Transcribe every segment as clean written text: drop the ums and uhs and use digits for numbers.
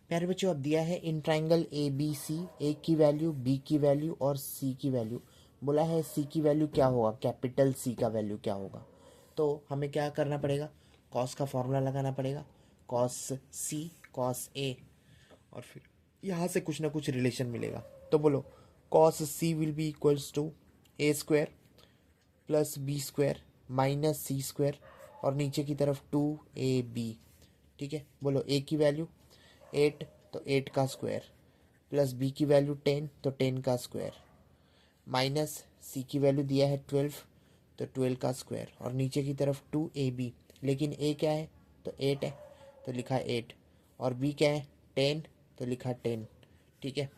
प्यारे बच्चों, अब दिया है in triangle A B C, ए की वैल्यू, बी की वैल्यू और सी की वैल्यू। बोला है सी की वैल्यू क्या होगा, कैपिटल सी का वैल्यू क्या होगा। तो हमें क्या करना पड़ेगा, कॉस का फॉर्मूला लगाना पड़ेगा, कॉस सी कॉस ए, और फिर यहाँ से कुछ ना कुछ रिलेशन मिलेगा। तो बोलो cos C will be equals to A square plus B square minus C square, और नीचे की तरफ 2ab। ठीक है, बोलो ए की वैल्यू 8, तो 8 का स्क्वायर, प्लस बी की वैल्यू 10, तो 10 का स्क्वायर, माइनस सी की वैल्यू दिया है 12, तो 12 का स्क्वायर, और नीचे की तरफ 2ab। लेकिन ए क्या है, तो 8 है, तो लिखा 8, और बी क्या है 10, तो लिखा 10। ठीक है,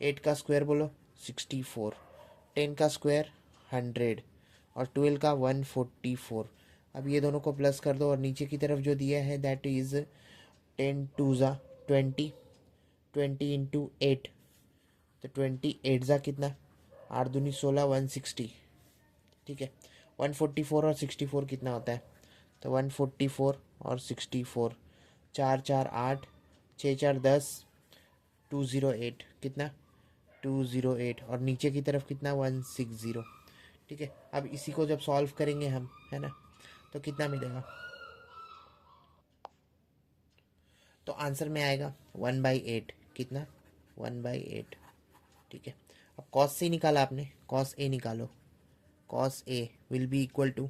8 का स्क्वायर बोलो 64, 10 का स्क्वायर 100, और 12 का 144। अब ये दोनों को प्लस कर दो, और नीचे की तरफ जो दिया है दैट इज़ 10 टू ज़ा 20, 20 इंटू 8, तो 28 ज़ा कितना, 8 दूनी 16, 160। ठीक है, 144 और 64 कितना होता है, तो 144 और 64, 4 4 8, 6 4 10, 208 कितना, 208, और नीचे की तरफ कितना 160। ठीक है, अब इसी को जब सॉल्व करेंगे हम, है ना, तो कितना मिलेगा, तो आंसर में आएगा 1/8। कितना, 1/8। ठीक है, अब कॉस से निकाला आपने, कॉस ए निकालो, cos a will be equal to,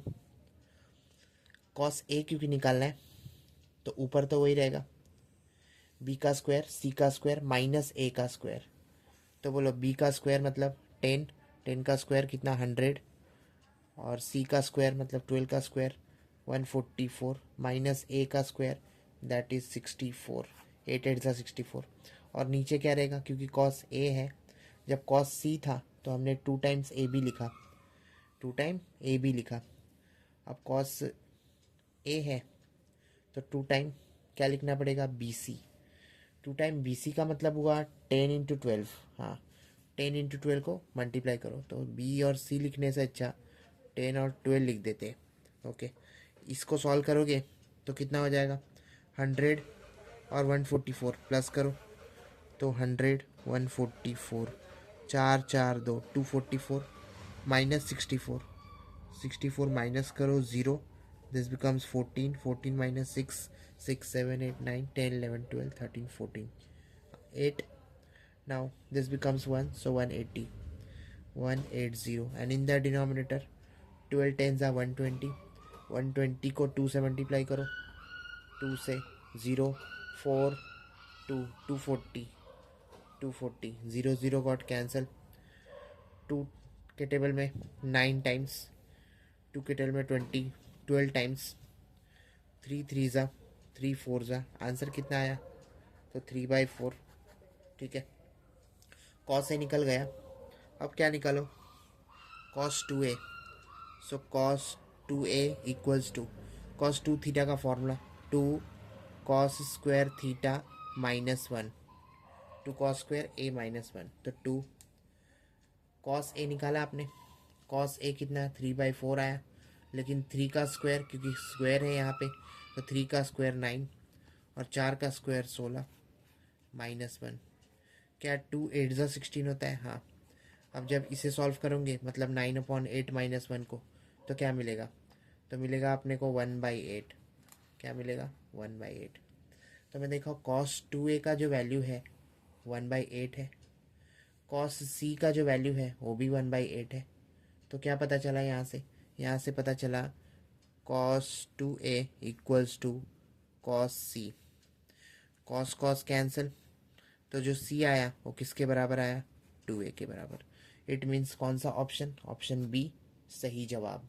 cos a क्योंकि निकालना है तो ऊपर तो वही रहेगा, बी का स्क्वायर सी का स्क्वायर माइनस ए का स्क्वायर। तो बोलो बी का स्क्वायर मतलब 10, 10 का स्क्वायर कितना 100, और सी का स्क्वायर मतलब 12 का स्क्वायर 144, माइनस ए का स्क्वायर दैट इज़ 64, 8 8 सा 64, और नीचे क्या रहेगा, क्योंकि कॉस ए है, जब कॉस सी था तो हमने 2 टाइम्स ए बी लिखा, 2 टाइम ए बी लिखा। अब कॉस ए है तो 2 टाइम क्या लिखना पड़ेगा, B C. 2 time B C का मतलब हुआ 10 इंटू 12। हाँ, 10 इंटू 12 को मल्टीप्लाई करो, तो बी और सी लिखने से अच्छा 10 और 12 लिख देते। ओके, इसको सॉल्व करोगे तो कितना हो जाएगा, 100 और 144 प्लस करो, तो 100 144, 4 4 2 244, माइनस 64, 64 माइनस करो 0, this becomes 14, 14 minus 6, 6 7 8 9 10 11 12 13 14, 8। Now this becomes 1, so 180, 180, and in the denominator 12 tens are 120, 120 को 2 से मल्टीप्लाई करो, 2 से 0 4 2 240, 240 0 0 गॉट कैंसल, 2 के टेबल में 9 टाइम्स, 2 के टेबल में 20, 12 टाइम्स, 3 3 ज़ा 3 4 ज़ा, आंसर कितना आया, तो 3/4। ठीक है, कॉस से निकल गया, अब क्या निकालो, cos 2a। So cos 2a equals to, cos 2 theta का formula 2 cos square theta minus 1, 2 cos square a minus 1, तो 2 कॉस a निकाला आपने, कॉस a कितना 3/4 आया, लेकिन 3 का स्क्वायर क्योंकि स्क्वायर है यहाँ पे, तो 3 का स्क्वायर 9, और 4 का स्क्वायर 16, माइनस 1। क्या 2 8 ज़ा 16 होता है, हाँ। अब जब इसे सॉल्व करोगे मतलब 9/8 माइनस 1 को, तो क्या मिलेगा, तो मिलेगा अपने को 1/8। क्या मिलेगा, 1/8। तो मैं देखा कॉस 2a का जो वैल्यू है 1/8 है, कॉस सी का जो वैल्यू है वो भी 1/8 है। तो क्या पता चला यहाँ से, यहाँ से पता चला cos 2a equals to cos C, cos cos cancel, तो जो सी आया वो किसके बराबर आया, 2a के बराबर। इट मीन्स कौन सा ऑप्शन, ऑप्शन बी सही जवाब।